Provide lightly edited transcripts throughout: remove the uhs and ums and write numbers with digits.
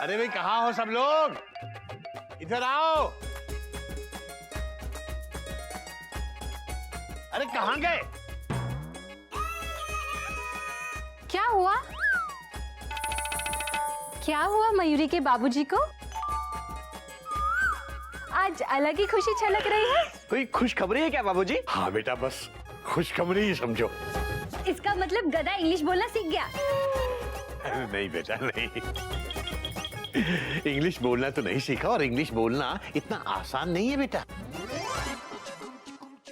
अरे भाई कहाँ हो सब लोग, इधर आओ। अरे कहाँ गए? क्या हुआ? क्या हुआ मयूरी के बाबूजी को? आज अलग ही खुशी छलक रही है। कोई खुशखबरी है क्या बाबूजी? हाँ बेटा, बस खुशखबरी ही समझो। इसका मतलब गधा इंग्लिश बोलना सीख गया। अरे नहीं बेटा नहीं, इंग्लिश बोलना तो नहीं सीखा, और इंग्लिश बोलना इतना आसान नहीं है बेटा।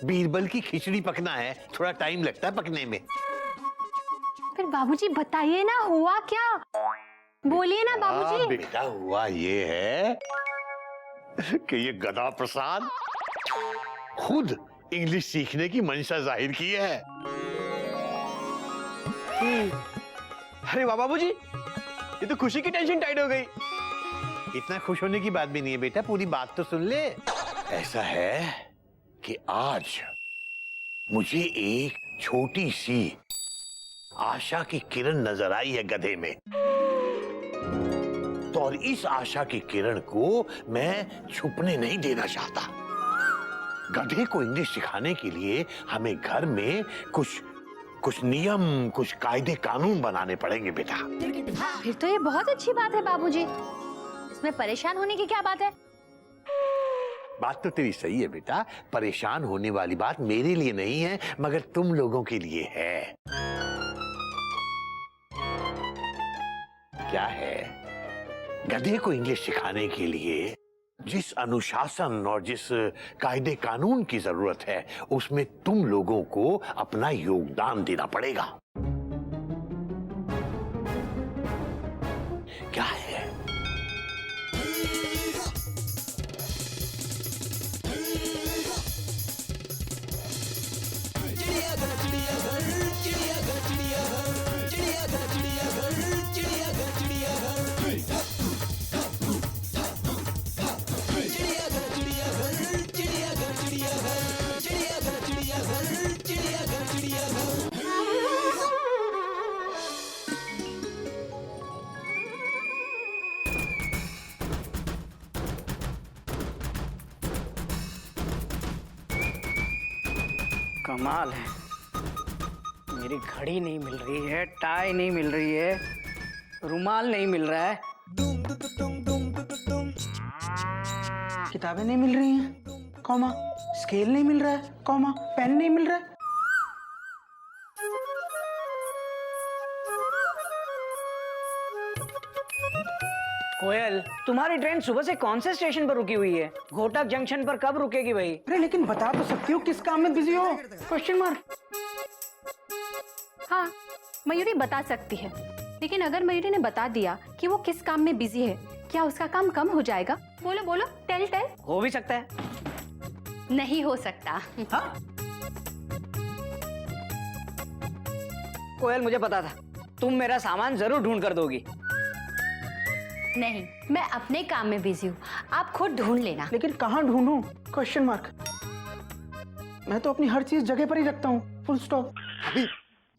बीरबल की खिचड़ी पकना है, थोड़ा टाइम लगता है पकने में। फिर बाबूजी बताइए ना, हुआ क्या? बोलिए ना बाबूजी। बेटा हुआ ये है कि ये गधा प्रसाद खुद इंग्लिश सीखने की मंशा जाहिर की है। अरे वाह बाबूजी, ये तो खुशी की टेंशन टाइट हो गई। इतना खुश होने की बात भी नहीं है बेटा, पूरी बात तो सुन ले। ऐसा है कि आज मुझे एक छोटी सी आशा की किरण नजर आई है गधे में, तो और इस आशा की किरण को मैं छुपने नहीं देना चाहता। गधे को इंग्लिश सिखाने के लिए हमें घर में कुछ नियम, कुछ कायदे कानून बनाने पड़ेंगे बेटा। फिर तो ये बहुत अच्छी बात है बाबूजी, इसमें परेशान होने की क्या बात है? बात तो तेरी सही है बेटा, परेशान होने वाली बात मेरे लिए नहीं है, मगर तुम लोगों के लिए है। क्या है? गधे को इंग्लिश सिखाने के लिए जिस अनुशासन और जिस कायदे कानून की जरूरत है, उसमें तुम लोगों को अपना योगदान देना पड़ेगा। क्या है? कमाल है, मेरी घड़ी नहीं मिल रही है, टाई नहीं मिल रही है, रुमाल नहीं मिल रहा है, किताबें नहीं मिल रही हैं, कॉमा स्केल नहीं मिल रहा है, कॉमा पेन नहीं मिल रहा है। कोयल, तुम्हारी ट्रेन सुबह से कौन से स्टेशन पर रुकी हुई है? घोटक जंक्शन पर कब रुकेगी भाई? अरे लेकिन बता तो सकती हो किस काम में बिजी हो? Question mark. हाँ, मयूरी बता सकती है, लेकिन अगर मयूरी ने बता दिया कि वो किस काम में बिजी है, क्या उसका काम कम हो जाएगा? बोलो बोलो, टेल टेल। हो भी सकता है, नहीं हो सकता। हाँ? कोयल, मुझे पता था तुम मेरा सामान जरूर ढूंढ कर दोगी। नहीं, मैं अपने काम में बिजी हूँ, आप खुद ढूंढ लेना। लेकिन कहाँ ढूंढूं? Question mark. मैं तो अपनी हर चीज जगह पर ही रखता हूँ, फुल स्टॉप। अभी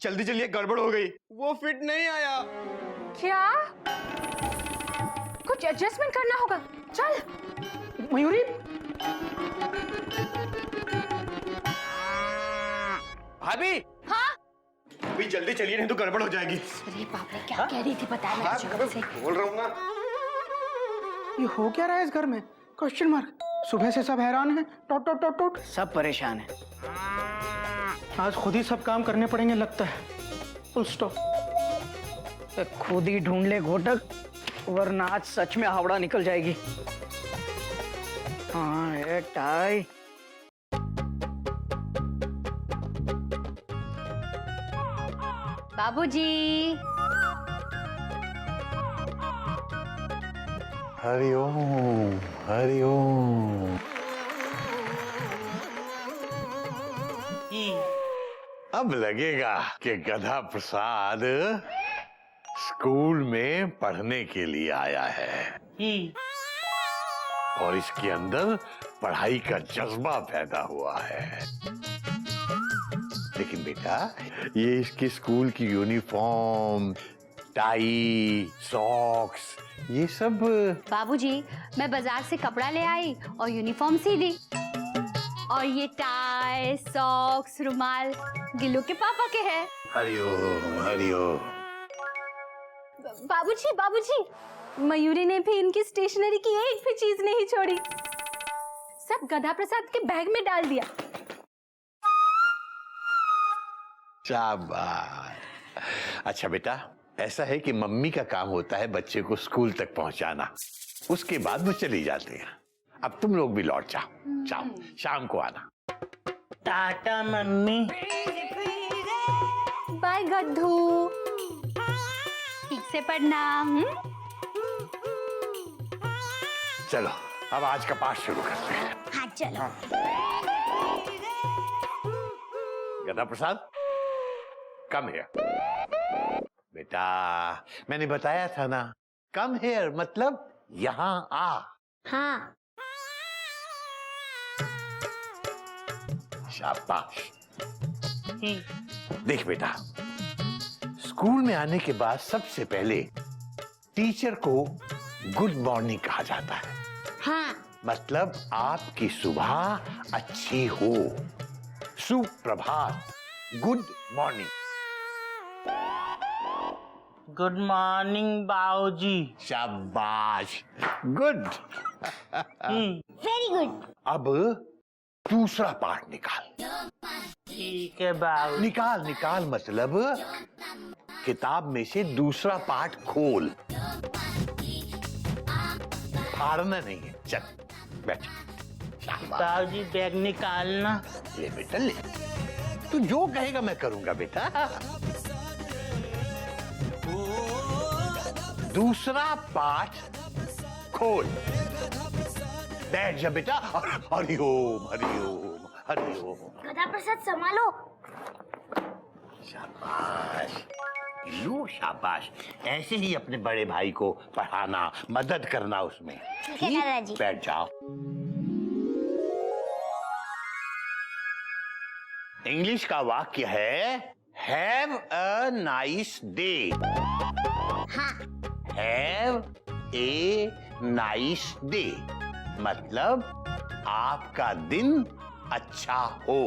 जल्दी जल्दी गड़बड़ हो गई, वो फिट नहीं आया। क्या? कुछ एडजस्टमेंट करना होगा, चल। मयूरी, भाभी। हाँ? अभी जल्दी चलिए, नहीं तो गड़बड़ हो जाएगी। अरे बाप रे, क्या कह रही थी पता है मुझे से। बोल रहा हूँ ना। ये हो क्या रहा है इस घर में? Question mark. सुबह से सब हैरान हैं, टोट टोट टोट टोट, सब परेशान हैं। आज खुद ही सब काम करने पड़ेंगे लगता है, फुल स्टॉप। खुद ही ढूंढ ले घोटक, वरना आज सच में हावड़ा निकल जाएगी। हाँ, ये टाई। बाबूजी। हरिओम हरिओम। अब लगेगा कि गधा प्रसाद स्कूल में पढ़ने के लिए आया है और इसके अंदर पढ़ाई का जज्बा पैदा हुआ है। लेकिन बेटा, ये इसके स्कूल की यूनिफॉर्म, टाई, सॉक्स, ये सब। बाबूजी, मैं बाजार से कपड़ा ले आई और यूनिफॉर्म सी दी। और ये टाई, सॉक्स, रुमाल गिल्लू के पापा के हैं। हरिओम हरिओम। बाबूजी, बाबूजी, मयूरी ने भी इनकी स्टेशनरी की एक भी चीज नहीं छोड़ी, सब गधा प्रसाद के बैग में डाल दिया। शाबाश। अच्छा बेटा, ऐसा है कि मम्मी का काम होता है बच्चे को स्कूल तक पहुंचाना, उसके बाद वो चली जाते हैं। अब तुम लोग भी लौट जाओ, जाओ, शाम को आना। टाटा मम्मी। बाय गद्धू, ठीक से पढ़ना। चलो अब आज का पाठ शुरू करते हैं। हाँ चलो। गधा प्रसाद, कम हियर। बेटा, मैंने बताया था ना, कम हियर मतलब यहाँ आ। हाँ। शाबाश। देख बेटा, स्कूल में आने के बाद सबसे पहले टीचर को गुड मॉर्निंग कहा जाता है। हाँ। मतलब आपकी सुबह अच्छी हो, सुप्रभात, गुड मॉर्निंग। गुड मॉर्निंग बाबूजी। शाबाश, गुड। Very good. अब दूसरा पार्ट निकाल। ठीक है बाबू। निकाल निकाल मतलब किताब में से दूसरा पार्ट खोल, फाड़ना नहीं है। चल बैठ। शाबाश। बाबूजी बैग निकालना। ले बेटा ले, तू जो कहेगा मैं करूंगा बेटा। दूसरा पार्ट खोल, बैठ जा बेटा। हरिओम हरिओम हरिओम। गधा प्रसाद संभालो। शाबाश लू, शाबाश। ऐसे ही अपने बड़े भाई को पढ़ाना, मदद करना उसमें। ठीक है दादाजी। बैठ जाओ। इंग्लिश का वाक्य है हैव अ नाइस डे। हाँ। हैव ए नाइस डे मतलब आपका दिन अच्छा हो।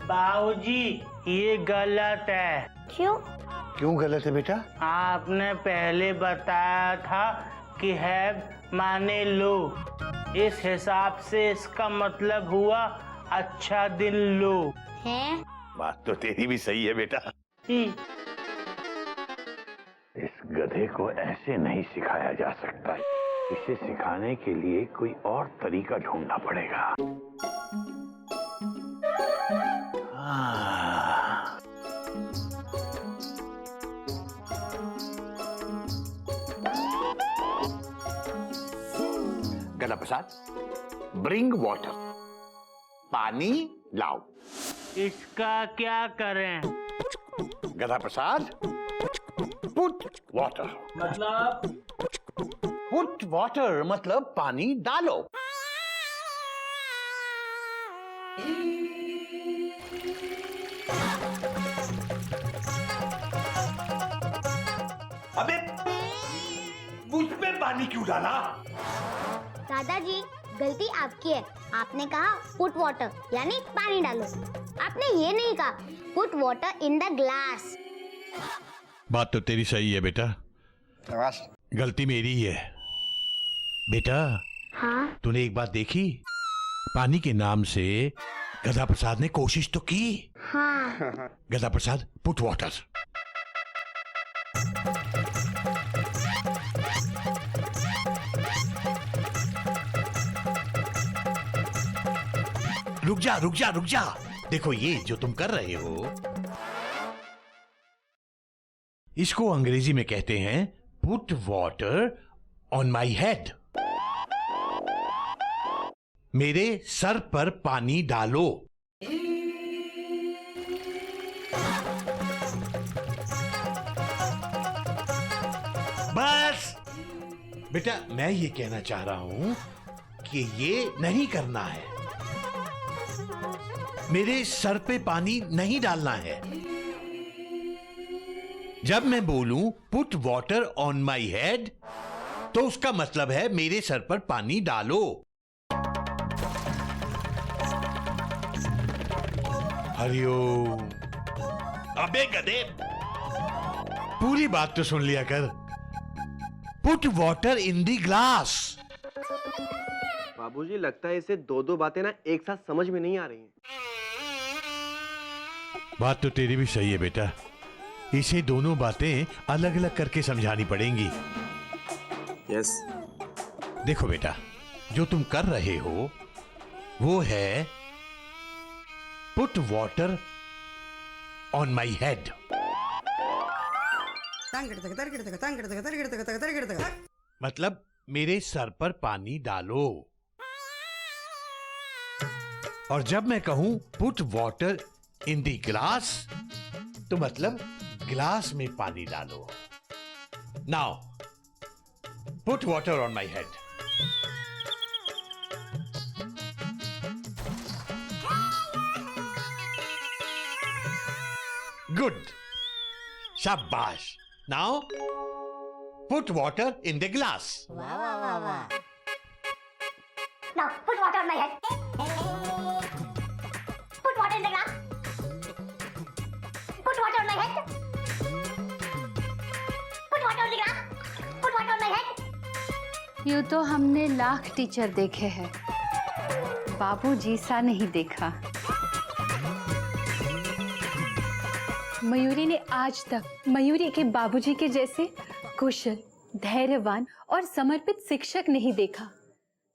बाबूजी ये गलत है। क्यों? क्यों गलत है बेटा? आपने पहले बताया था कि हैव माने लो, इस हिसाब से इसका मतलब हुआ अच्छा दिन लो। है? बात तो तेरी भी सही है बेटा। इस गधे को ऐसे नहीं सिखाया जा सकता, इसे सिखाने के लिए कोई और तरीका ढूंढना पड़ेगा। गधा प्रसाद, ब्रिंग वाटर, पानी लाओ। इसका क्या करें? गधा प्रसाद, पुट वाटर। मतलब? पुट वाटर मतलब पानी डालो। अबे मुझ पे पानी क्यों डाला? दादाजी गलती आपकी है, आपने कहा पुट वाटर यानी पानी डालो, आपने ये नहीं कहा put water in the glass. बात तो तेरी सही है बेटा, गलती मेरी ही है। बेटा हाँ? तूने एक बात देखी, पानी के नाम से गधा प्रसाद ने कोशिश तो की। हाँ। गधा प्रसाद पुट वाटर। रुक जा रुक जा रुक जा, देखो ये जो तुम कर रहे हो इसको अंग्रेजी में कहते हैं put water on my head. मेरे सर पर पानी डालो। बस बेटा, मैं ये कहना चाह रहा हूं कि ये नहीं करना है, मेरे सर पे पानी नहीं डालना है। जब मैं बोलूं put water on my head तो उसका मतलब है मेरे सर पर पानी डालो। हरिओम। अबे गधे, पूरी बात तो सुन लिया कर। Put water in the glass. बाबूजी लगता है इसे दो दो बातें ना एक साथ समझ में नहीं आ रही हैं। बात तो तेरी भी सही है बेटा, इसे दोनों बातें अलग अलग करके समझानी पड़ेंगी। यस। देखो बेटा, जो तुम कर रहे हो वो है put water on my head. मतलब मेरे सर पर पानी डालो। और जब मैं कहूं put water in the glass तो मतलब गिलास में पानी डालो। Now put water on my head. Good, शाबाश। Now put water in the glass. Now put water on my head. Put water in the glass. Put water on my head. Put water on the glass. Put water on my head. यूं तो हमने lakh teacher देखे हैं, बाबूजी सा नहीं देखा। मयूरी ने आज तक मयूरी के बाबूजी के जैसे कुशल, धैर्यवान और समर्पित शिक्षक नहीं देखा,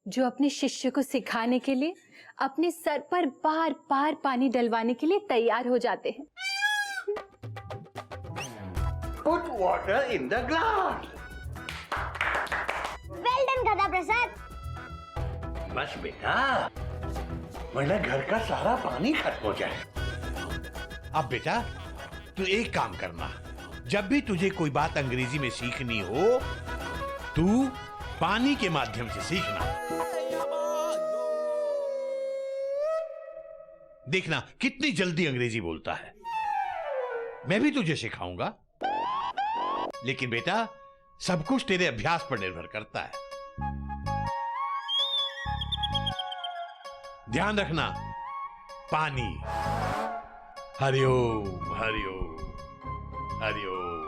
जो अपने शिष्य को सिखाने के लिए अपने सर पर बार बार पानी डलवाने के लिए तैयार हो जाते हैं। Put water in the glass. Well done, गधा प्रसाद। बस बेटा, वरना घर का सारा पानी खत्म हो जाए। अब बेटा तू एक काम करना, जब भी तुझे कोई बात अंग्रेजी में सीखनी हो तू पानी के माध्यम से सीखना। देखना कितनी जल्दी अंग्रेजी बोलता है। मैं भी तुझे सिखाऊंगा, लेकिन बेटा सब कुछ तेरे अभ्यास पर निर्भर करता है। ध्यान रखना, पानी। Hariom Hariom Hariom.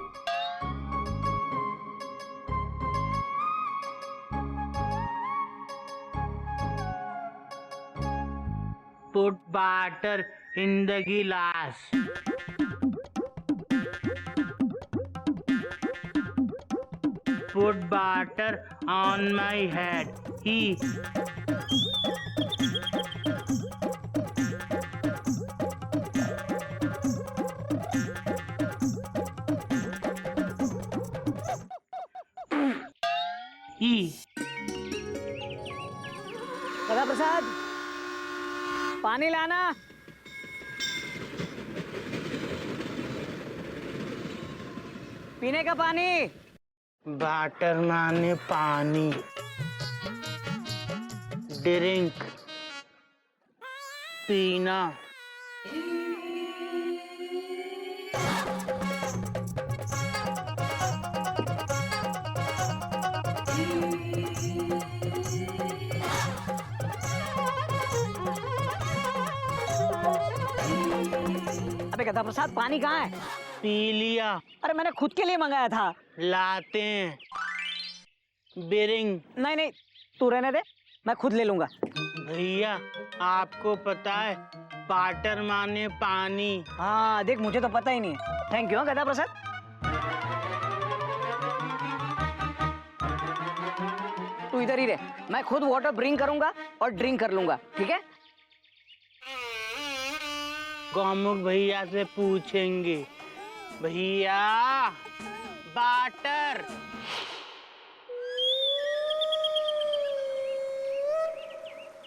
Put water in the glass. Put water on my head. गधा प्रसाद, पानी लाना। पीने का पानी। वाटर माने पानी, ड्रिंक, पीना। अबे गधा प्रसाद, पानी कहाँ है? पी लिया। अरे मैंने खुद के लिए मंगाया था। लाते हैं। बिरिंग। नहीं नहीं, तू रहने दे, मैं खुद ले लूंगा। भैया आपको पता है वाटर माने पानी। हाँ देख, मुझे तो पता ही नहीं है। थैंक यू गधा प्रसाद। तू इधर ही रह, मैं खुद वाटर ब्रिंग करूंगा और ड्रिंक कर लूंगा, ठीक है? गौमुख भैया से पूछेंगे। भैया वाटर।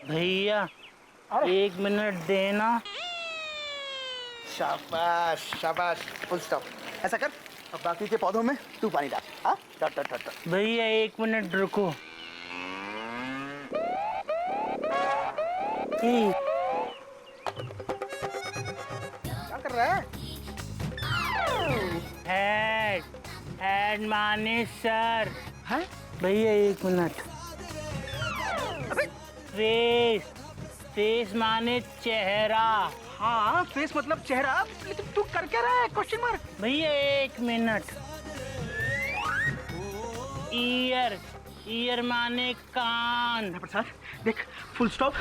भैया 1 मिनट देना। शाबाश शाबाश, फुल स्टॉप। ऐसा कर, अब बाकी के पौधों में तू पानी डाल। हाँ, डट डट डट डट। भैया 1 मिनट रुको। क्या कर रहा है? है हेड माने सर। है? भैया 1 मिनट। फेस, फेस माने चेहरा। हाँ, फेस मतलब चेहरा। लेकिन तू कर क्या रहा है? Question mark. भैया 1 मिनट। ईयर, ईयर माने कान। प्रसाद देख, फुल स्टॉप।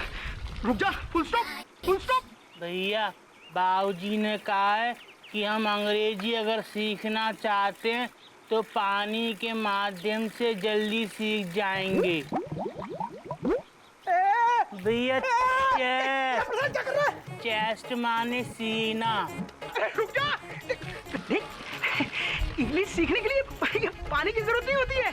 रुक जा, फुल स्टॉप, फुल स्टॉप। भैया बाबूजी ने कहा है कि हम अंग्रेजी अगर सीखना चाहते हैं तो पानी के माध्यम से जल्दी सीख जाएंगे। भैया चेस्ट, चेस्ट माने सीना। रुक जा। देख, इंग्लिश सीखने के लिए पानी की जरूरत नहीं होती है।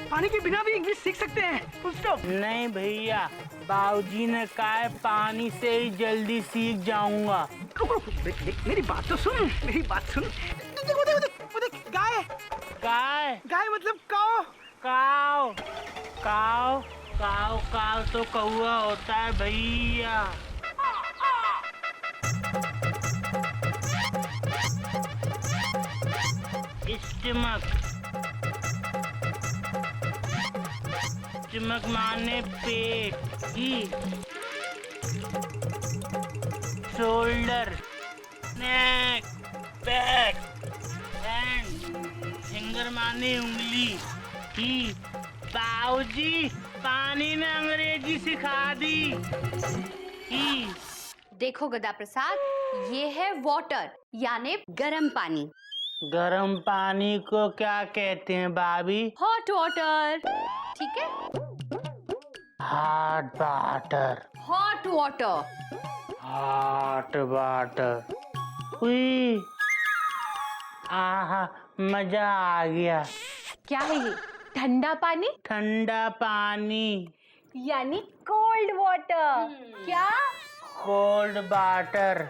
पानी के बिना भी इंग्लिश सीख सकते हैं। Full stop. नहीं भैया, बाबूजी ने कहा है पानी से ही जल्दी सीख जाऊंगा। देख देख, मेरी बात तो सुन, मेरी बात सुन। देख वो देख वो देख वो देख, गाय। गाय, गाय मतलब काओ। काव, काव, काव, काव तो कौआ होता है भैया। स्टमक, स्टमक माने पेट ही। शोल्डर, नेक, बैक, हैंड, फिंगर माने उंगली ही। बाबूजी पानी ने अंग्रेजी सिखा दी ही। देखो गदा प्रसाद, ये है वाटर यानी गर्म पानी। गर्म पानी को क्या कहते हैं भाभी? Hot water. ठीक है, hot water, hot water. Hot water. हुई, आहा, मजा आ गया। क्या है ये? ठंडा पानी ठंडा पानी यानी कोल्ड वाटर। क्या? Cold water.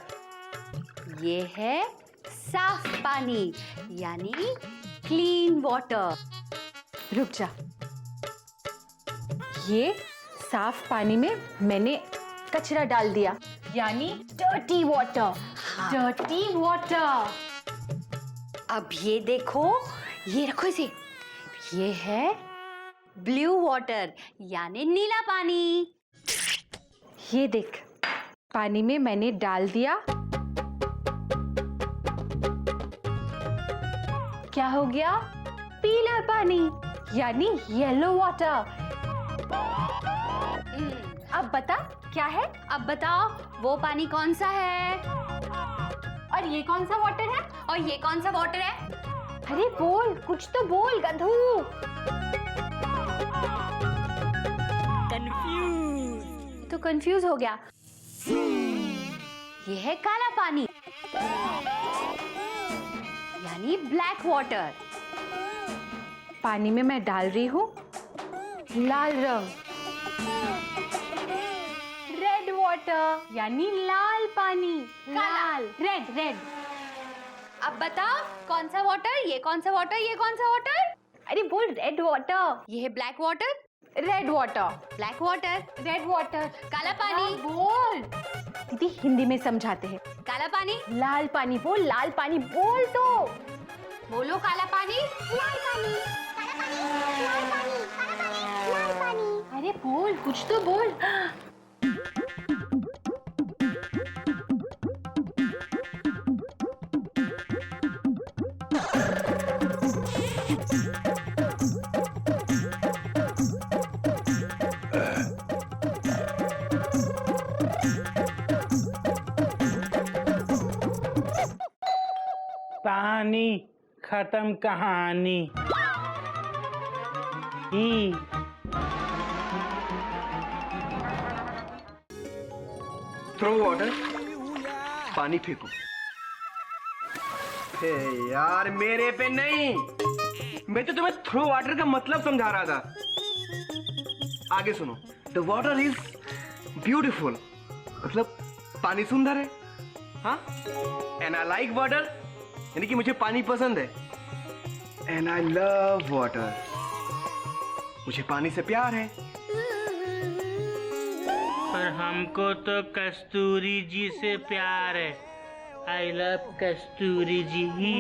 ये है साफ पानी यानी क्लीन वाटर। रुक जा, ये साफ पानी में मैंने कचरा डाल दिया यानी डर्टी वाटर। Dirty water. अब ये देखो, ये रखो इसे, ये है ब्लू वाटर यानी नीला पानी। ये देख, पानी में मैंने डाल दिया, क्या हो गया? पीला पानी यानी येलो वाटर। अब बता क्या है? अब बताओ वो पानी कौन सा है और ये कौन सा वाटर है और ये कौन सा वाटर है? अरे बोल, कुछ तो बोल गधू। कंफ्यूज। तो कंफ्यूज हो गया। ये है काला पानी यानी ब्लैक वाटर। पानी में मैं डाल रही हूँ लाल रंग, रेड वाटर यानी लाल पानी। लाल, रेड, रेड। अब बताओ कौन सा वाटर? ये कौन सा वाटर? ये कौन सा वाटर? अरे बोल, रेड वाटर। ये है black water, red water, black water, red water, काला पानी। बोल दीदी, हिंदी में समझाते हैं। काला पानी, लाल पानी। बोल लाल पानी, बोल तो बोलो। काला पानी, लाल पानी, काला पानी, लाल पानी, काला पानी, लाल पानी। अरे बोल, कुछ तो बोल। पानी खत्म कहानी ही। थ्रो वाटर, पानी फेंको। हे यार, मेरे पे नहीं, मैं तो तुम्हें थ्रो वाटर का मतलब समझा रहा था। आगे सुनो। द वाटर इज ब्यूटिफुल, मतलब पानी सुंदर है। हाँ, एंड आई लाइक वाटर, यानी कि मुझे पानी पसंद है। एंड आई लव वाटर, मुझे पानी से प्यार है। पर हमको तो कस्तूरी जी से प्यार है। आई लव कस्तूरी जी ही।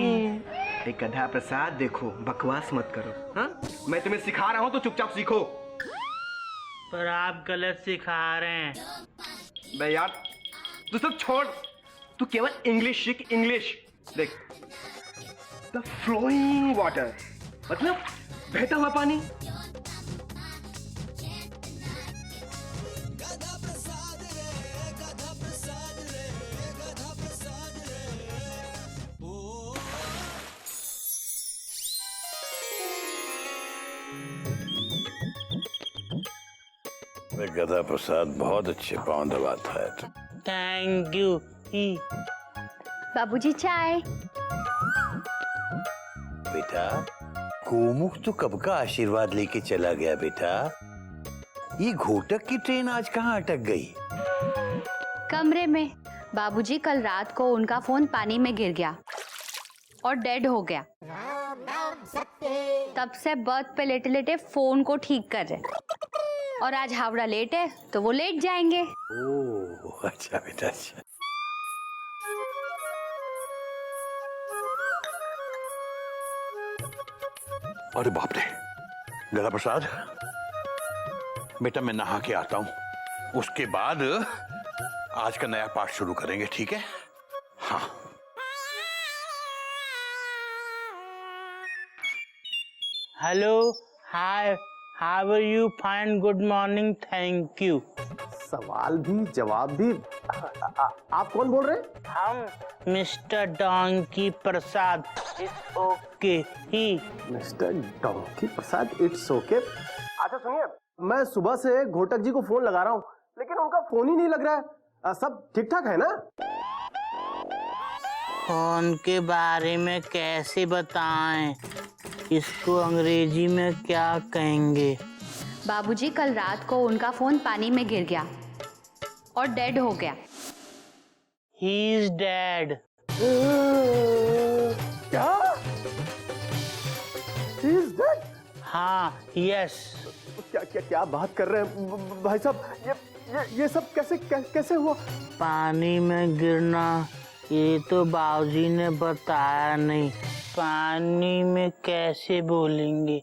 एक गधा प्रसाद देखो, बकवास मत करो। हाँ, मैं तुम्हें सिखा रहा हूँ तो चुपचाप सीखो। पर आप गलत सिखा रहे हैं। बे यार, तू सब छोड़, तू केवल इंग्लिश सीख। इंग्लिश देख, द फ्लोइंग वाटर मतलब बहता हुआ पानी। गधा प्रसाद बहुत अच्छे पाँव दबाता है। Thank you. बाबूजी चाय। बेटा, गोमुख तो कब का आशीर्वाद लेके चला गया बेटा। ये घोटक की ट्रेन आज कहाँ अटक गई? कमरे में। बाबूजी कल रात को उनका फोन पानी में गिर गया और डेड हो गया। तब से बर्थ पे लेटे लेटे फोन को ठीक कर रहे, और आज हावड़ा लेट है तो वो लेट जाएंगे। ओह अच्छा बेटा, अच्छा। अरे बाप रे, गधा प्रसाद, बेटा मैं नहा के आता हूं, उसके बाद आज का नया पाठ शुरू करेंगे, ठीक है? हाँ। Hello, hi, how are you? Fine, good morning, thank you. सवाल भी जवाब भी। आप कौन बोल रहे हैं? हम mister donkey Prasad. It's okay he. Mister donkey Prasad, it's okay. अच्छा सुनिए, मैं सुबह से घोटक जी को फोन लगा रहा हूँ, लेकिन उनका फोन ही नहीं लग रहा है। सब ठीक ठाक है ना? फोन के बारे में कैसे बताएं? इसको अंग्रेजी में क्या कहेंगे? बाबूजी कल रात को उनका फोन पानी में गिर गया और डेड हो गया। He is dead. क्या? He is dead? हाँ, yes. क्या क्या क्या बात कर रहे हैं भाई साहब? ये सब कैसे हुआ? पानी में गिरना ये तो बाबूजी ने बताया नहीं। पानी में कैसे बोलेंगे?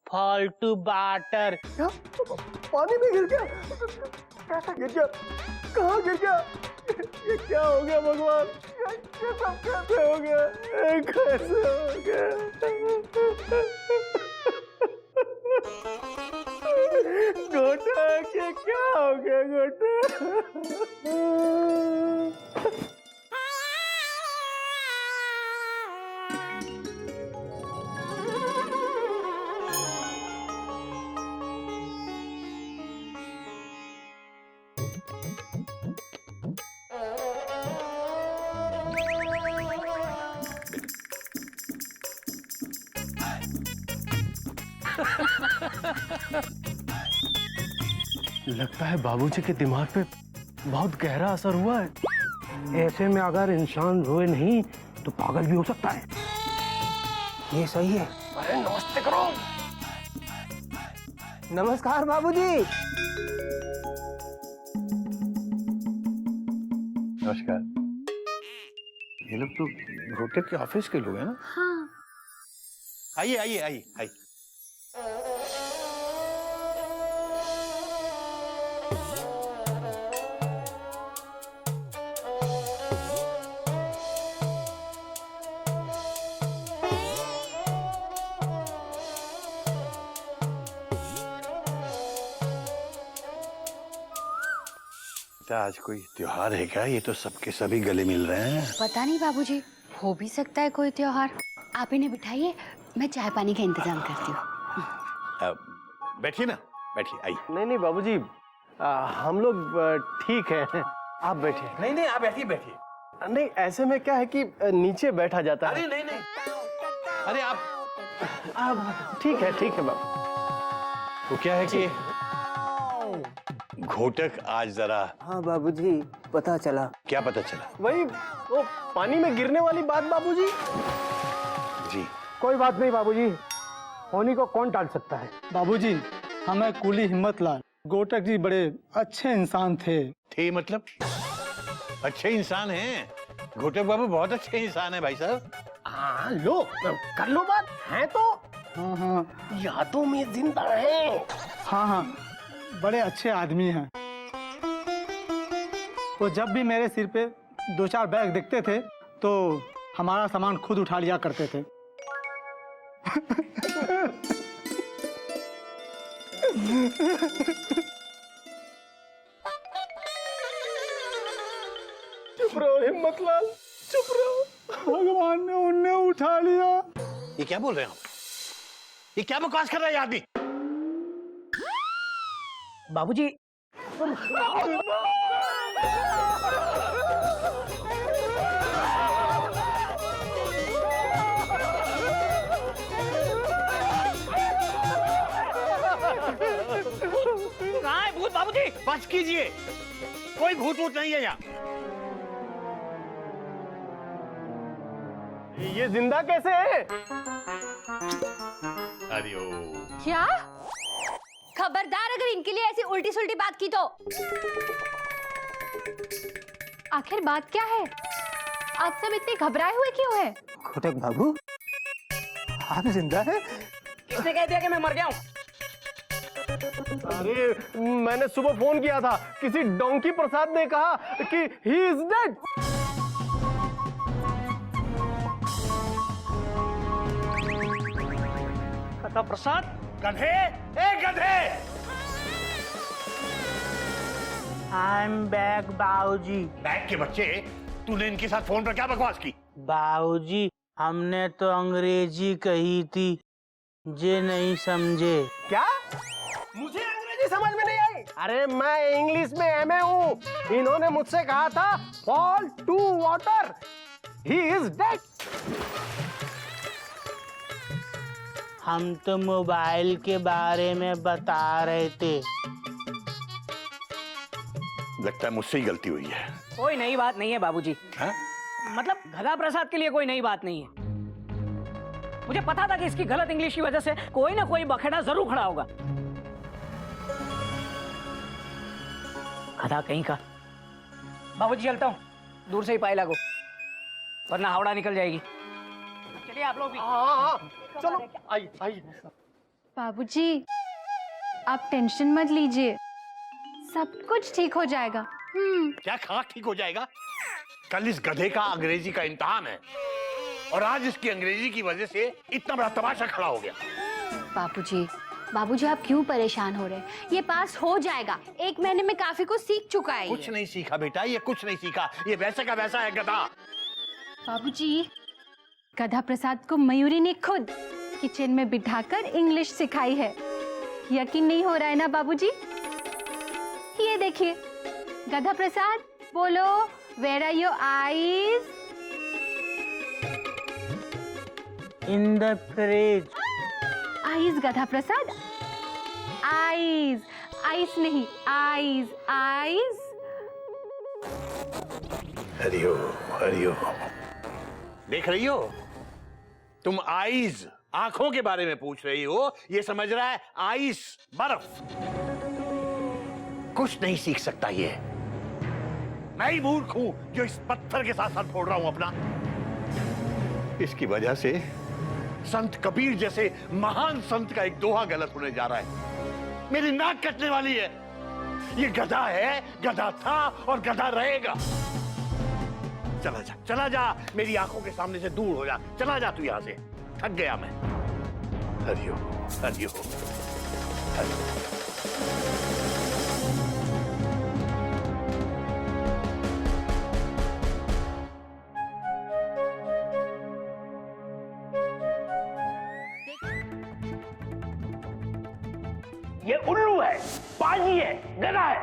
फालतू बाटर। क्या? पानी में गिर गया? कैसे गिर गया? कहाँ गिर गया? ये क्या हो गया भगवान? ये सब कैसे हो गया? कैसे हो गया? घोटक, ये क्या हो गया घोटक? लगता है बाबूजी के दिमाग पे बहुत गहरा असर हुआ है। ऐसे में अगर इंसान रोए नहीं तो पागल भी हो सकता है। ये सही है। अरे नमस्ते करो। नमस्कार बाबूजी। नमस्कार। ये लोग तो घोटक के ऑफिस के लोग हैं ना? हाँ। आइए आइए आइए आइए। आज कोई त्योहार है क्या? ये तो सबके सभी गले मिल रहे हैं। पता नहीं बाबूजी, हो भी सकता है कोई त्योहार। आप इन्हें बिठाइए, मैं चाय पानी का इंतजाम करती हूँ। बैठिए ना, बैठिए, आइए। नहीं बाबूजी, हम लोग ठीक हैं। आप बैठिए। नहीं आप बैठिए बैठिए। नहीं, ऐसे में क्या है कि नीचे बैठा जाता है। अरे नहीं अरे आप ठीक है बाबू। तो क्या है कि घोटक आज जरा। हाँ बाबूजी, पता चला। क्या पता चला? वही वो पानी में गिरने वाली बात बाबूजी। जी कोई बात नहीं बाबूजी, होनी को कौन टाल सकता है। बाबूजी, हमें कुली हिम्मत लाल, घोटक जी बड़े अच्छे इंसान थे। मतलब अच्छे इंसान हैं? घोटक बाबू बहुत अच्छे इंसान है भाई साहब। हाँ लो, कर लो बात है तो। हाँ हाँ यादों में जिंदा है। हाँ हाँ, बड़े अच्छे आदमी हैं। वो जब भी मेरे सिर पे 2-4 बैग दिखते थे तो हमारा सामान खुद उठा लिया करते थे। चुप रहो हिम्मत लाल, चुप रहो। भगवान ने उन्हें उठा लिया। ये क्या बोल रहे हैं आप? ये क्या बकवास कर रहा है ये आदमी? बाबूजी, कहाँ है भूत बाबूजी? बच कीजिए, कोई भूत वूत नहीं है यहाँ। ये जिंदा कैसे है? हरिओम। क्या? खबरदार अगर इनके लिए ऐसी उल्टी सुल्टी बात की तो। आखिर बात क्या है? आप सब इतने घबराए हुए क्यों हैं? कोटक बाबू, आप जिंदा है? किसने कह दिया कि मैं मर गया हूँ? अरे मैंने सुबह फोन किया था, किसी डोंकी प्रसाद ने कहा कि ही इज डेड। कथा प्रसाद, गधे, ए गधे! आई एम बैक बाबूजी। बैग के बच्चे, तूने इनके साथ फोन पर क्या बकवास की? बाबूजी, हमने तो अंग्रेजी कही थी, जे नहीं समझे। क्या? मुझे अंग्रेजी समझ में नहीं आई। अरे मैं इंग्लिश में एमए हूँ। इन्होंने मुझसे कहा था fall to water, he is dead. हम तो मोबाइल के बारे में बता रहे थे। लगता है मुझसे ही गलती हुई है। कोई नई बात नहीं है बाबूजी। हाँ? मतलब गधा प्रसाद के लिए कोई नई बात नहीं है। मुझे पता था कि इसकी गलत इंग्लिश की वजह से कोई ना कोई बखेड़ा जरूर खड़ा होगा। गधा कहीं का। बाबूजी चलता हूँ, दूर से ही पाए लागो, वरना हावड़ा निकल जाएगी। चलिए आप लोग भी। हाँ, चलो आइए आइए। बाबूजी, आप टेंशन मत लीजिए, सब कुछ ठीक हो जाएगा। क्या कहाँ ठीक हो जाएगा? कल इस गधे का अंग्रेजी का इम्तिहान है और आज इसकी अंग्रेजी की वजह से इतना बड़ा तमाशा खड़ा हो गया। बाबूजी, बाबूजी आप क्यों परेशान हो रहे हैं? ये पास हो जाएगा, 1 महीने में काफी कुछ सीख चुका है। कुछ नहीं सीखा बेटा, ये कुछ नहीं सीखा, ये वैसे का वैसा है गधा। बाबूजी, गधा प्रसाद को मयूरी ने खुद किचन में बिठाकर इंग्लिश सिखाई है। यकीन नहीं हो रहा है ना बाबूजी? ये देखिए, गधा प्रसाद बोलो, where are your eyes? In the fridge. Eyes Gadha Prasad, eyes, ice नहीं, आईज, आईज। हरिओम हरिओम। देख रही हो, तुम आईज आंखों के बारे में पूछ रही हो, ये समझ रहा है आइस बर्फ। कुछ नहीं सीख सकता ये। मैं ही मूर्ख हूं जो इस पत्थर के साथ साथ फोड़ रहा हूं अपना। इसकी वजह से संत कबीर जैसे महान संत का एक दोहा गलत होने जा रहा है। मेरी नाक कटने वाली है। ये गधा है, गधा था और गधा रहेगा। चला जा, मेरी आंखों के सामने से दूर हो जा। चला जा तू यहां से, थक गया मैं। हरिओम हरिओम हरिओम। ये उल्लू है, पाजी है, गधा है।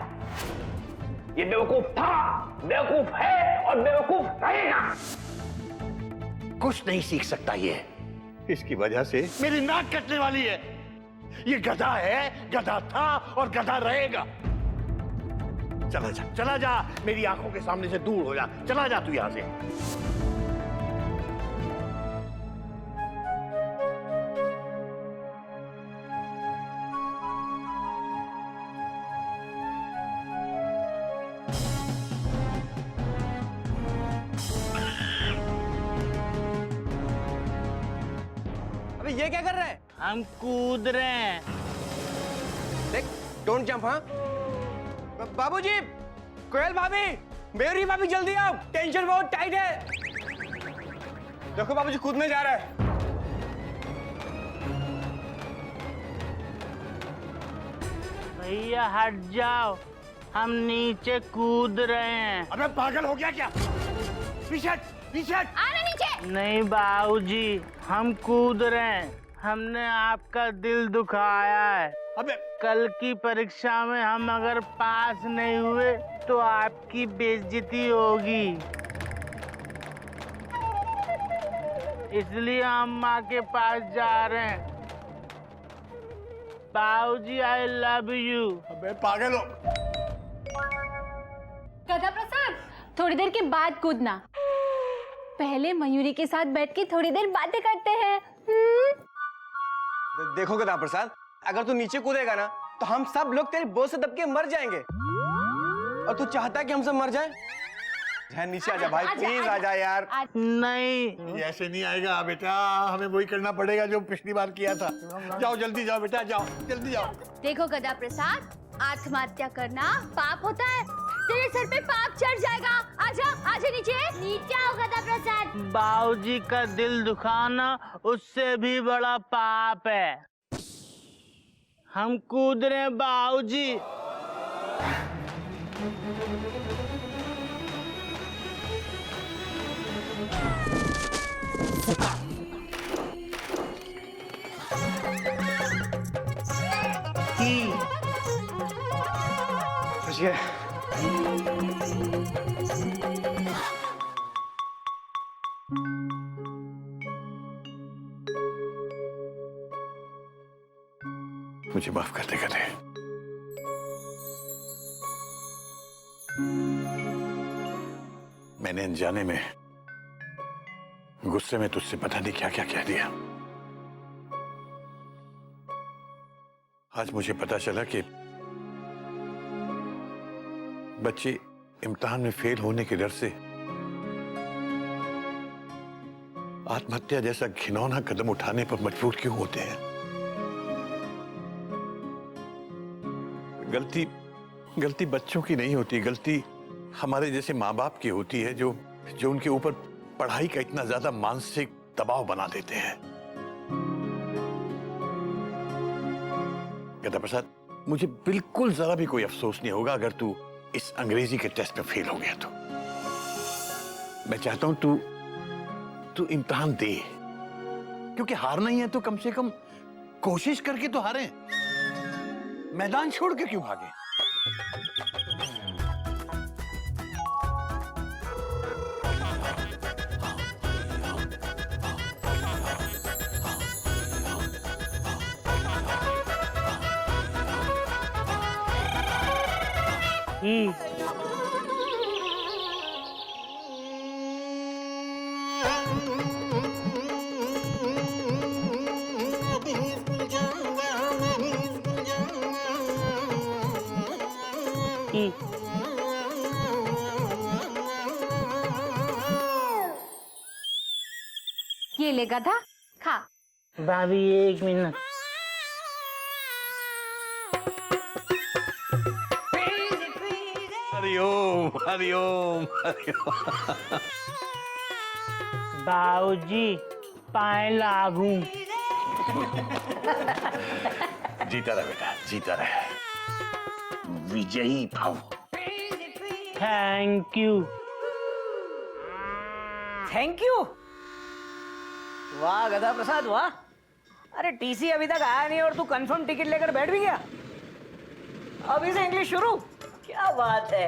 ये बेवकूफ था, बेवकूफ है और बेवकूफ रहेगा। कुछ नहीं सीख सकता ये। इसकी वजह से मेरी नाक कटने वाली है। ये गधा है, गधा था और गधा रहेगा। चला जा, मेरी आंखों के सामने से दूर हो जा। चला जा तू यहां से। ये क्या कर रहे हैं? हम कूद रहे हैं। देख, डोंट जंप। हाँ बाबूजी, कोयल भाभी, मेरी भाभी, जल्दी आओ, टेंशन बहुत टाइट है। देखो बाबूजी कूदने जा रहा है। भैया हट जाओ, हम नीचे कूद रहे हैं। अबे पागल हो गया क्या? पीछे पीछे। आना नीचे। नहीं बाबूजी, हम कूद रहे हैं। हमने आपका दिल दुखाया है। अबे कल की परीक्षा में हम अगर पास नहीं हुए तो आपकी बेइज्जती होगी, इसलिए हम माँ के पास जा रहे हैं। बाबूजी आई लव यू। अबे पागल हो। गधा प्रसाद, थोड़ी देर के बाद कूदना। पहले मयूरी के साथ बैठ के थोड़ी देर बातें करते हैं। देखो गधा प्रसाद, अगर तू नीचे कूदेगा ना तो हम सब लोग तेरे बोझ से दब के मर जाएंगे। और तू चाहता है कि हम सब मर जाएं? नीचे आजा भाई, प्लीज आजा यार। नहीं, ये ऐसे नहीं आएगा बेटा, हमें वही करना पड़ेगा जो पिछली बार किया था। जाओ जल्दी जाओ बेटा, जाओ जल्दी जाओ। देखो गधा प्रसाद, आत्महत्या करना पाप होता है। तेरे सर पे पाप चढ़ जाएगा। आजा, आजा नीचे। नीचे आओ गधा प्रसाद। बाबूजी का दिल दुखाना उससे भी बड़ा पाप है। हम कूद रहे हैं बाबूजी। बच गए। मुझे माफ कर दे गधे। मैंने अनजाने में गुस्से में तुझसे पता नहीं क्या क्या कह दिया। आज मुझे पता चला कि बच्चे इम्तिहान में फेल होने के डर से आत्महत्या जैसा घिनौना कदम उठाने पर मजबूर क्यों होते हैं। गलती बच्चों की नहीं होती, गलती हमारे जैसे माँ बाप की होती है जो उनके ऊपर पढ़ाई का इतना ज्यादा मानसिक दबाव बना देते हैं। गधा प्रसाद, मुझे बिल्कुल जरा भी कोई अफसोस नहीं होगा अगर तू इस अंग्रेजी के टेस्ट में फेल हो गया तो। मैं चाहता हूं तू इम्तिहान दे, क्योंकि हारना ही है तो कम से कम कोशिश करके तो हारे। मैदान छोड़ के क्यों भागे? ये ले गधा, खा। भाभी एक मिनट। हरिओम हरिओम हरिओम। बाबूजी पाए लागू। जीता रहे बेटा, जीता रहे, विजयी भव। Thank you. Thank you. वाह गधा प्रसाद वाह। अरे टीसी अभी तक आया नहीं और तू कंफर्म टिकट लेकर बैठ भी गया। अभी से इंग्लिश शुरू, क्या बात है।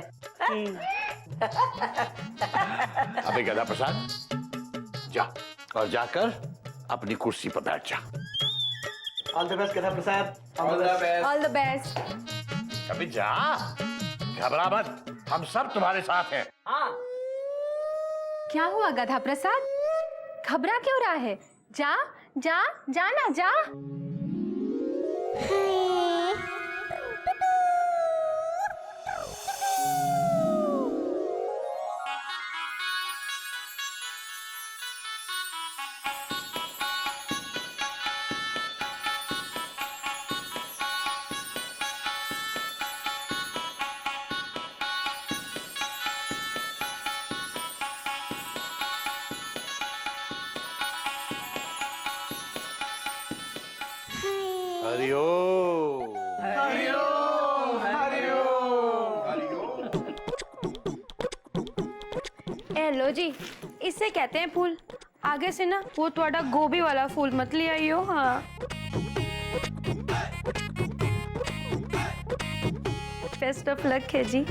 अबे गधा प्रसाद, जा और जाकर अपनी कुर्सी पर बैठ जा। ऑल द बेस्ट गधा Prasad. All the best. All the best. अबे जा, घबरा मत, हम सब तुम्हारे साथ हैं। हाँ। क्या हुआ गधा प्रसाद, घबरा क्यों रहा है? जा जा जाना जा। हरिओम। ए लो जी, इससे कहते हैं फूल। आगे से ना वो थोड़ा गोभी वाला फूल मत ले आइयो। हाँ, बेस्ट ऑफ लक है जी।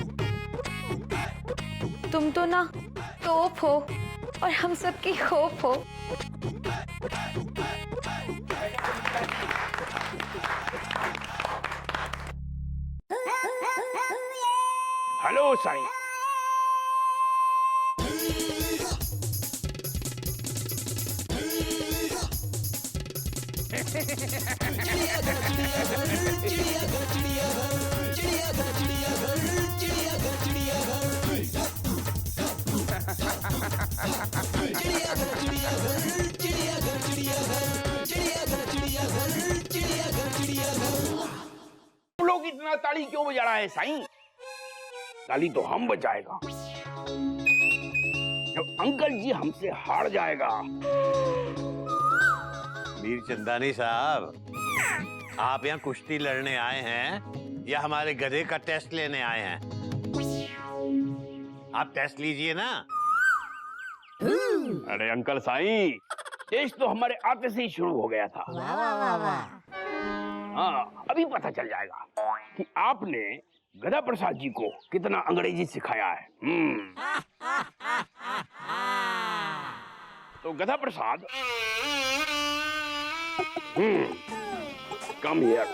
तुम तो ना तोप हो और हम सबकी होप हो। हेलो साईं। तुम लोग इतना ताली क्यों बजा रहा है साईं? ताली तो हम बजाएगा जब अंकल जी हमसे हार जाएगा। मीर चंदानी साहब, आप यहाँ कुश्ती लड़ने आए हैं या हमारे गधे का टेस्ट लेने आए हैं? आप टेस्ट लीजिए ना। अरे अंकल साईं, टेस्ट तो हमारे आते से ही शुरू हो गया था। हाँ, अभी पता चल जाएगा कि आपने गधा प्रसाद जी को कितना अंग्रेजी सिखाया है। तो गधा प्रसाद, कम हियर।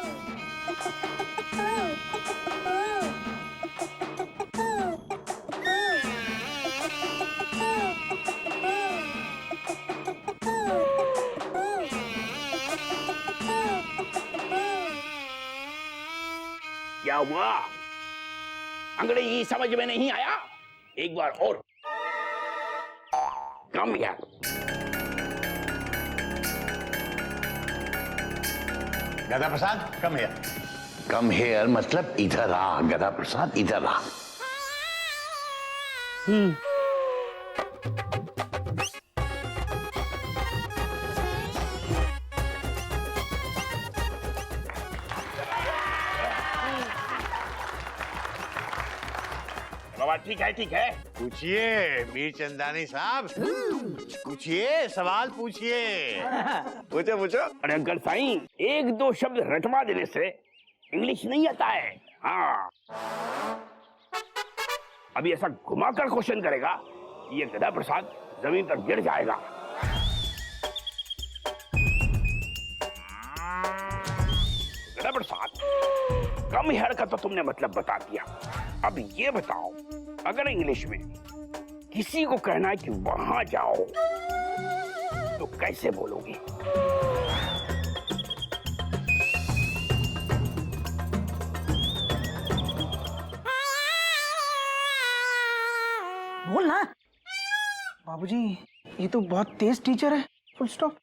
क्या हुआ? अंग्रेजी समझ में नहीं आया? एक बार और। Come here. गधा प्रसाद कम हेयर। कम हेयर मतलब इधर आ। गधा प्रसाद इधर आ। बाबा ठीक है, ठीक है। पूछिए मीर चंदानी साहब, पूछिए, सवाल पूछिए। पूछो पूछो। अरे अंकल साईं, एक दो शब्द रटवा देने से इंग्लिश नहीं आता है। हाँ, अभी ऐसा घुमाकर क्वेश्चन करेगा, ये गधा प्रसाद जमीन पर गिर जाएगा। गधा प्रसाद, कम हेयर का तो तुमने मतलब बता दिया। अब ये बताओ, अगर इंग्लिश में किसी को कहना है कि वहां जाओ, तो कैसे बोलोगे? बोल ना। बाबूजी, ये तो बहुत तेज टीचर है। Full stop.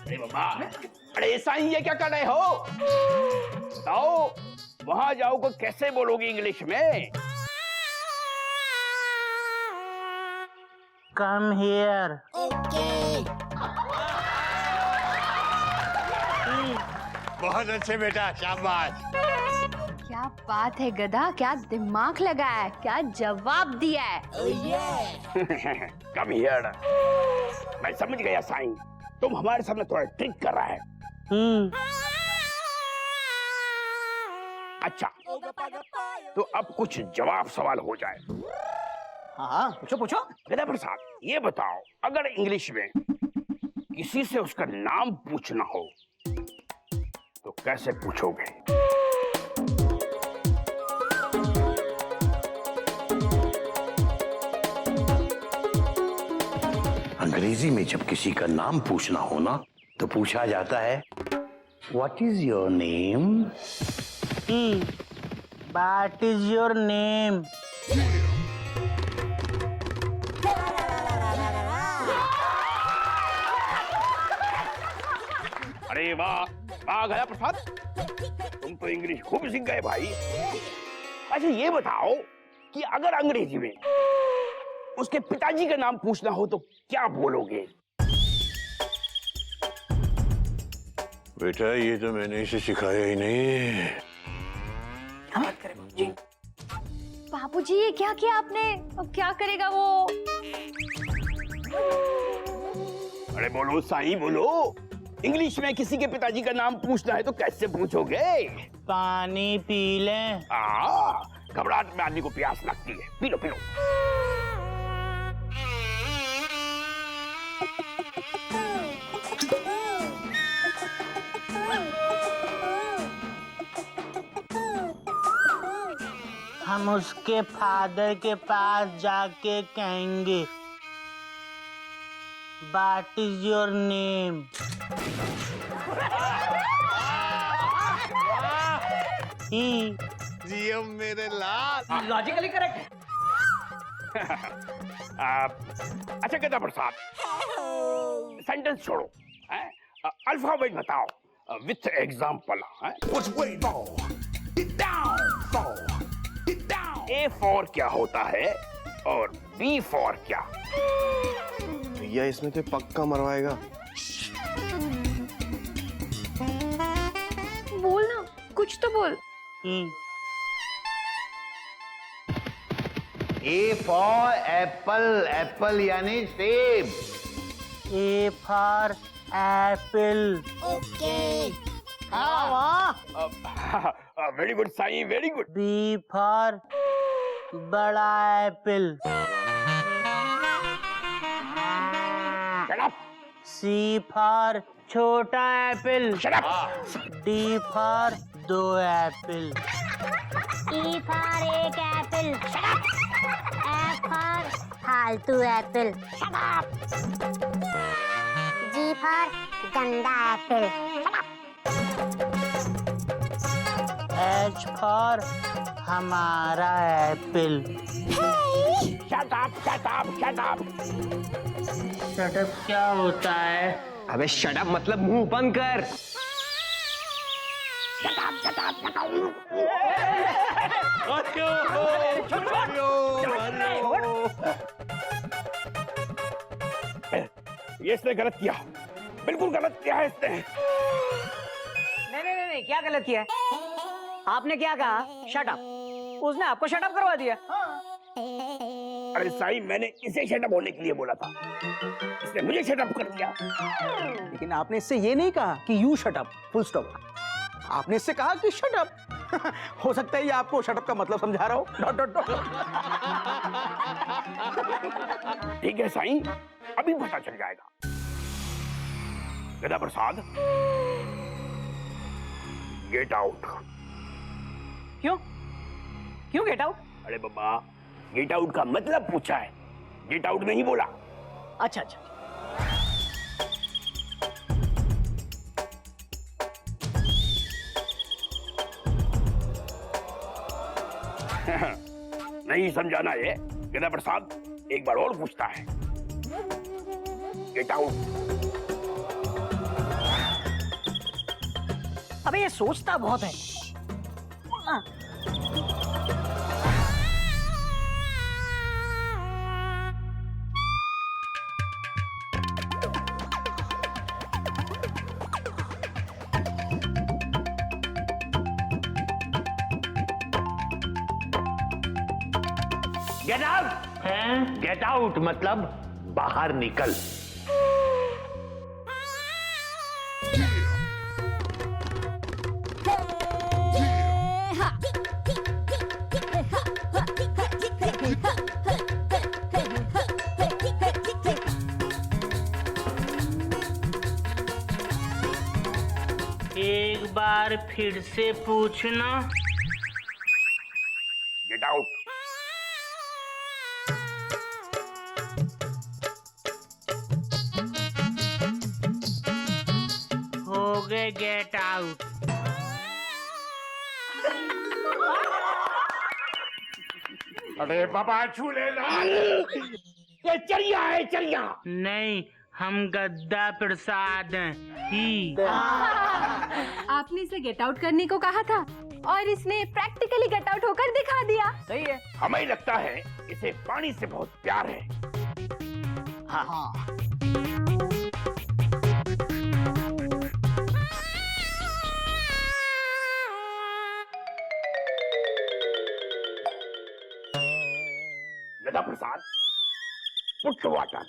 अरे बाबा, अरे साईं ये क्या कर रहे हो? बताओ, वहां जाओ को कैसे बोलोगे इंग्लिश में? Come here. बहुत अच्छे बेटा, शाबाश। क्या बात है गधा, क्या दिमाग लगाया है, क्या जवाब दिया है। Come here. मैं समझ गया साईं, तुम हमारे सामने थोड़ा ट्रिक कर रहा है। अच्छा, तो अब कुछ जवाब सवाल हो जाए। हाँ, पूछो पूछो। गधा प्रसाद, ये बताओ, अगर इंग्लिश में किसी से उसका नाम पूछना हो तो कैसे पूछोगे? अंग्रेजी में जब किसी का नाम पूछना हो ना, तो पूछा जाता है, what is your name? What is your name? अरे वाह वाह गधा प्रसाद, तुम तो इंग्लिश खूब सीख गए भाई। अच्छा ये बताओ, कि अगर अंग्रेजी में उसके पिताजी का नाम पूछना हो तो क्या बोलोगे? बेटा ये तो मैंने इसे सिखाया ही नहीं। बाबूजी ये क्या किया आपने? अब क्या करेगा वो? अरे बोलो साईं बोलो, इंग्लिश में किसी के पिताजी का नाम पूछना है तो कैसे पूछोगे? पानी पी लें। घबराहट में आदमी को प्यास लगती है, पी लो पी लो। हम उसके फादर के पास जाके कहेंगे, What is your name? ही जियम मेरे लाल। लॉजिकली करेक्ट है। अच्छा गदा प्रसाद, सेंटेंस छोड़ो, अल्फाबेट बताओ विथ एग्जाम्पल। ए फॉर क्या होता है और बी फॉर क्या? भैया इसमें तो पक्का मरवाएगा। बोल ना, कुछ तो बोल। ए फॉर एप्पल, एप्पल यानी सेब। A for apple. Very good Sai, very good. B for बड़ा एप्पल। सी फॉर छोटा apple. D for 2 apple. E for एक एप्पल। एफ फॉर फालतू एप्पल। जी फॉर गंदा एप्पल। एच फॉर हमारा apple. Shut up shut up shut up. Shut up क्या होता है? अबे शट अप मतलब मुंह बंद कर। ये इसने गलत किया, बिल्कुल गलत किया है इसने। नहीं, क्या गलत किया है? आपने क्या कहा? Shut up. उसने आपको शट अप करवा दिया। अरे साईं, मैंने इसे शट अप होने के लिए बोला था, इसने मुझे शट अप कर दिया। लेकिन आपने इससे ये नहीं कहा कि you shut up, full stop. आपने इससे कहा कि शट अप। हो सकता है ये आपको शट अप का मतलब समझा रहा हो। Dot dot dot. ठीक है साईं, अभी पता चल जाएगा। गदा प्रसाद, गेट आउट। क्यों? क्यों गेट आउट? अरे बाबा, गेट आउट का मतलब पूछा है, गेट आउट नहीं बोला। अच्छा अच्छा। नहीं समझाना ये गदा प्रसाद, एक बार और पूछता है। Get out. अबे ये सोचता बहुत है। बोलना। Get out. गेट आउट मतलब बाहर निकल। एक बार फिर से पूछना। Get out. हो गए गेट आउट। अरे बाबा झूले लाल, ये चरिया है चरिया। नहीं, हम गद्दा प्रसाद हैं। ही। आपने इसे गेट आउट करने को कहा था और इसने प्रैक्टिकली गेट आउट होकर दिखा दिया। सही है। हमें लगता है इसे पानी से बहुत प्यार है। हाँ। गदा प्रसाद, पुट वाटर।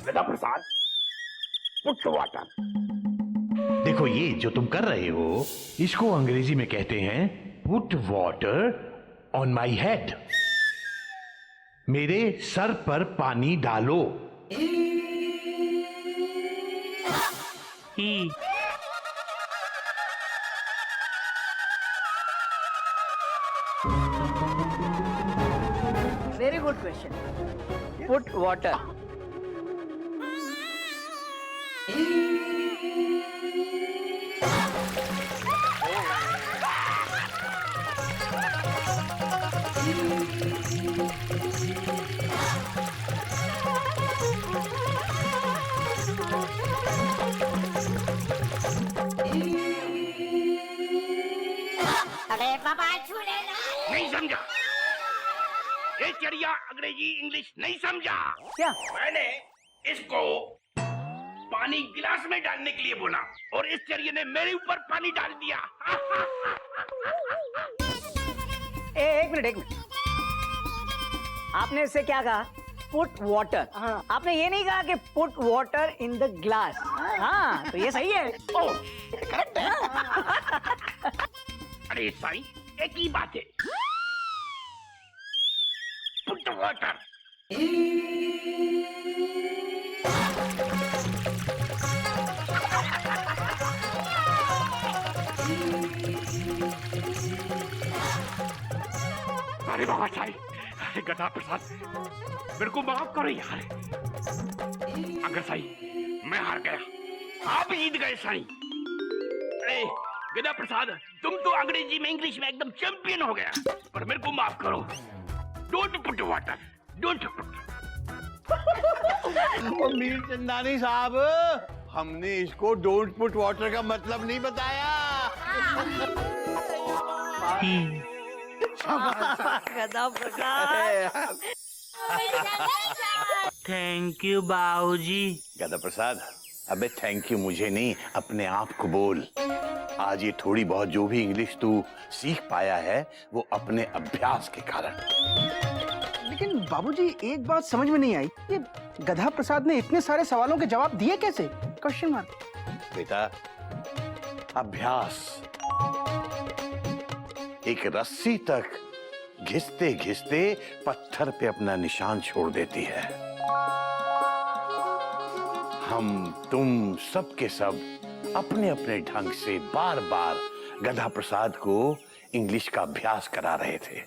गदा प्रसाद, पुट वाटर। देखो, ये जो तुम कर रहे हो इसको अंग्रेजी में कहते हैं put water on my head. मेरे सर पर पानी डालो। ही। Very good question. Put water. अरे पापा झूले नहीं समझा? ये चिड़िया अंग्रेजी इंग्लिश नहीं समझा। क्या? मैंने इसको पानी गिलास में डालने के लिए बोला और इस चिड़िया ने मेरे ऊपर पानी डाल दिया। एक मिनट। आपने इससे क्या कहा? Put water. आपने ये नहीं कहा कि put water in the glass. हाँ, तो ये सही है। ओह, करेक्ट है। अरे साईं, एक ही बात है। Put water. अरे बाबा साईं, अरे गदा प्रसाद, मेरे को माफ करो यार। अगर साईं मैं हार गया, आप जीत गए साईं। अरे गदा प्रसाद, तुम तो अंग्रेजी में इंग्लिश में एकदम चैंपियन हो गया, पर मेरे को माफ करो। Don't put water, don't put. Mir Chandani साहब, हमने इसको डोंट पुट वाटर का मतलब नहीं बताया। गदा प्रसाद। थैंक यू बाबूजी। गदा प्रसाद, अबे थैंक यू मुझे नहीं, अपने आप को बोल। आज ये थोड़ी बहुत जो भी इंग्लिश तू सीख पाया है वो अपने अभ्यास के कारण। लेकिन बाबूजी, एक बात समझ में नहीं आई, ये गधा प्रसाद ने इतने सारे सवालों के जवाब दिए कैसे? Question mark. बेटा, अभ्यास एक रस्सी तक घिसते घिसते पत्थर पे अपना निशान छोड़ देती है। हम तुम सब के सब अपने अपने ढंग से बार बार गधा प्रसाद को इंग्लिश का अभ्यास करा रहे थे।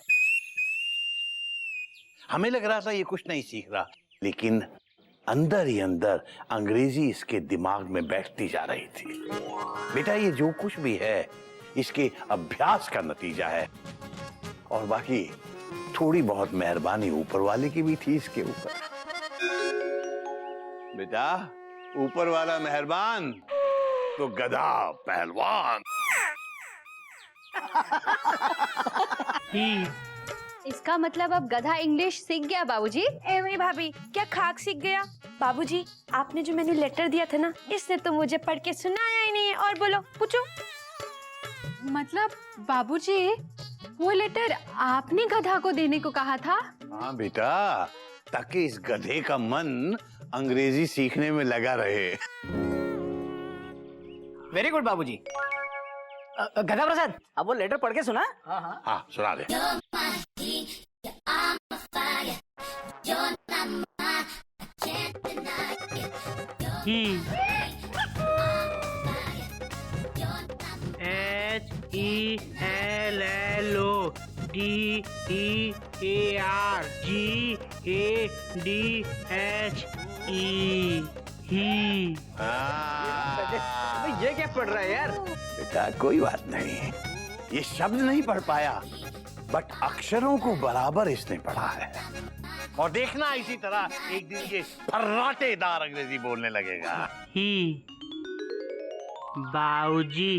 हमें लग रहा था ये कुछ नहीं सीख रहा, लेकिन अंदर ही अंदर अंग्रेजी इसके दिमाग में बैठती जा रही थी। बेटा, ये जो कुछ भी है इसके अभ्यास का नतीजा है, और बाकी थोड़ी बहुत मेहरबानी ऊपर वाले की भी थी इसके ऊपर। बेटा, ऊपर वाला मेहरबान तो गधा पहलवान। इसका मतलब अब गधा इंग्लिश सीख गया बाबूजी। एवं भाभी, क्या खाक सीख गया? बाबूजी, आपने जो मैंने लेटर दिया था ना, इसने तो मुझे पढ़ के सुनाया ही नहीं है। और बोलो, पूछो। मतलब बाबूजी, वो लेटर आपने गधा को देने को कहा था? हाँ बेटा, ताकि इस गधे का मन अंग्रेजी सीखने में लगा रहे। वेरी गुड बाबूजी। गधा प्रसाद, अब वो लेटर पढ़ के सुना। हाँ, सुना दे। HELLODEADHE। ये क्या पढ़ रहा है यार? बेटा, कोई बात नहीं, ये शब्द नहीं पढ़ पाया, बट अक्षरों को बराबर इसने पढ़ा है। और देखना इसी तरह एक दिन ये फर्राटेदार अंग्रेजी बोलने लगेगा। ही बाबूजी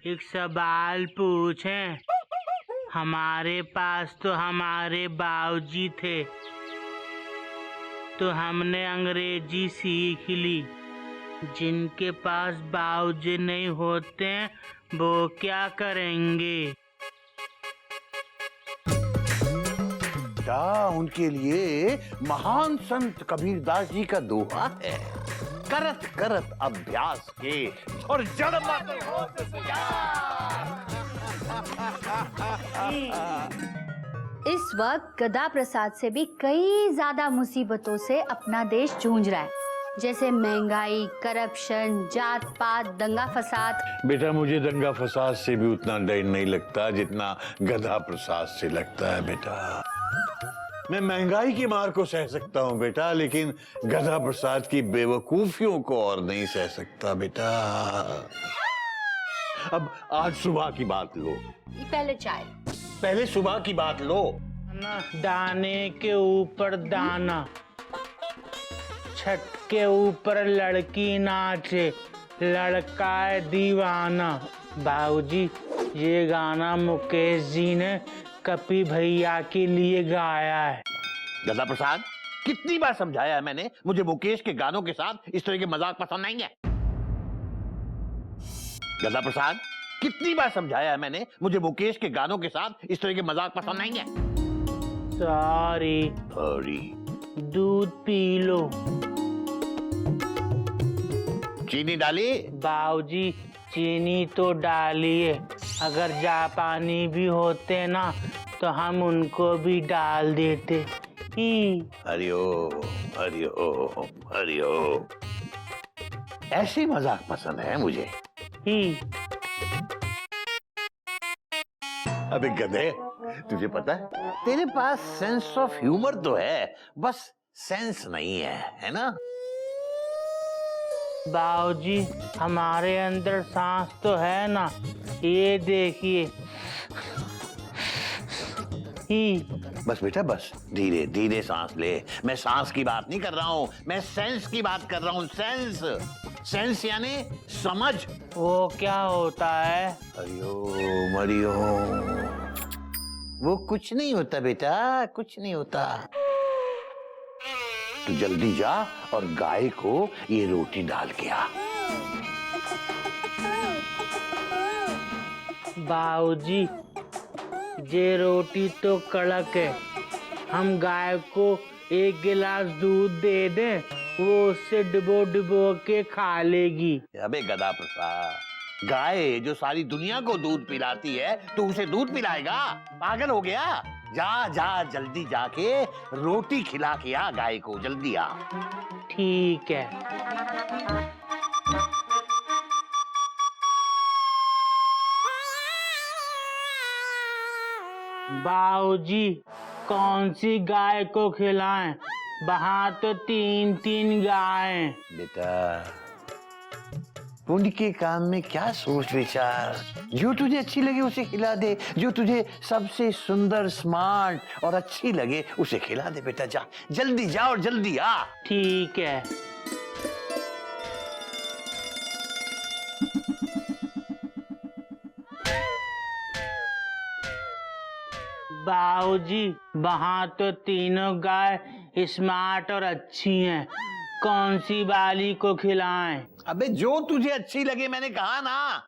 एक सवाल पूछें? हमारे पास तो हमारे बाबूजी थे, तो हमने अंग्रेजी सीख ली। जिनके पास बाबूजी नहीं होते हैं वो क्या करेंगे? उनके लिए महान संत कबीरदास जी का दोहा है, करत करत अभ्यास के और जड़ मत हो इस वक्त गदा प्रसाद से भी कई ज्यादा मुसीबतों से अपना देश जूझ रहा है, जैसे महंगाई, करप्शन, जात पात, दंगा फसाद। बेटा मुझे दंगा फसाद से भी उतना डर नहीं लगता जितना गधा प्रसाद से लगता है बेटा। मैं महंगाई की मार को सह सकता हूँ बेटा, लेकिन गधा प्रसाद की बेवकूफियों को और नहीं सह सकता बेटा। अब आज सुबह की बात लो। पहले चाय। पहले सुबह की बात लो। दाने के ऊपर दाना, छत के ऊपर लड़की नाचे, लड़का है दीवाना। बाबूजी ये गाना मुकेश जी ने कपी भैया के लिए गाया है। गदा प्रसाद, कितनी बार समझाया है मैंने, मुझे मुकेश के गानों के साथ इस तरह के मजाक पसंद नहीं है। गदा प्रसाद, कितनी बार समझाया है मैंने, मुझे मुकेश के गानों के साथ इस तरह के मजाक पसंद नहीं है। सॉरी। दूध पी लो। चीनी डाली? बाबूजी चीनी तो डालिए, अगर जापानी भी होते ना तो हम उनको भी डाल देते। हरिओम हरिओम हरिओम। ऐसी मजाक पसंद है मुझे। अबे गधे, तुझे पता है तेरे पास सेंस ऑफ ह्यूमर तो है, बस सेंस नहीं है ना? बाबूजी हमारे अंदर सांस तो है ना, ये देखिए। बस बेटा बस, धीरे धीरे सांस ले। मैं सांस की बात नहीं कर रहा हूँ, मैं सेंस की बात कर रहा हूँ। सेंस, सेंस यानी समझ। वो क्या होता है? हरिओम हरिओम। वो कुछ नहीं होता बेटा, कुछ नहीं होता। तू जल्दी जा और गाय को ये रोटी डाल के आ। बाबूजी ये रोटी तो कड़क है, हम गाय को एक गिलास दूध दे दें, वो उससे डिबो डिबो के खा लेगी। अबे गधा प्रसाद, गाय जो सारी दुनिया को दूध पिलाती है, तू उसे दूध पिलाएगा? पागल हो गया? जा जा जल्दी जाके रोटी खिला के आ गाय को, जल्दी आ। ठीक है। बाबूजी कौन सी गाय को खिलाएं? वहाँ तो 3-3 गाय। बेटा पुण्य के काम में क्या सोच विचार, जो तुझे अच्छी लगे उसे खिला दे, जो तुझे सबसे सुंदर, स्मार्ट और अच्छी लगे उसे खिला दे। बेटा जा, जल्दी जा और जल्दी आ। ठीक है। बाबूजी वहाँ तो तीनों गाय स्मार्ट और अच्छी हैं, कौन सी वाली को खिलाएं? अबे जो तुझे अच्छी लगे, मैंने कहा ना।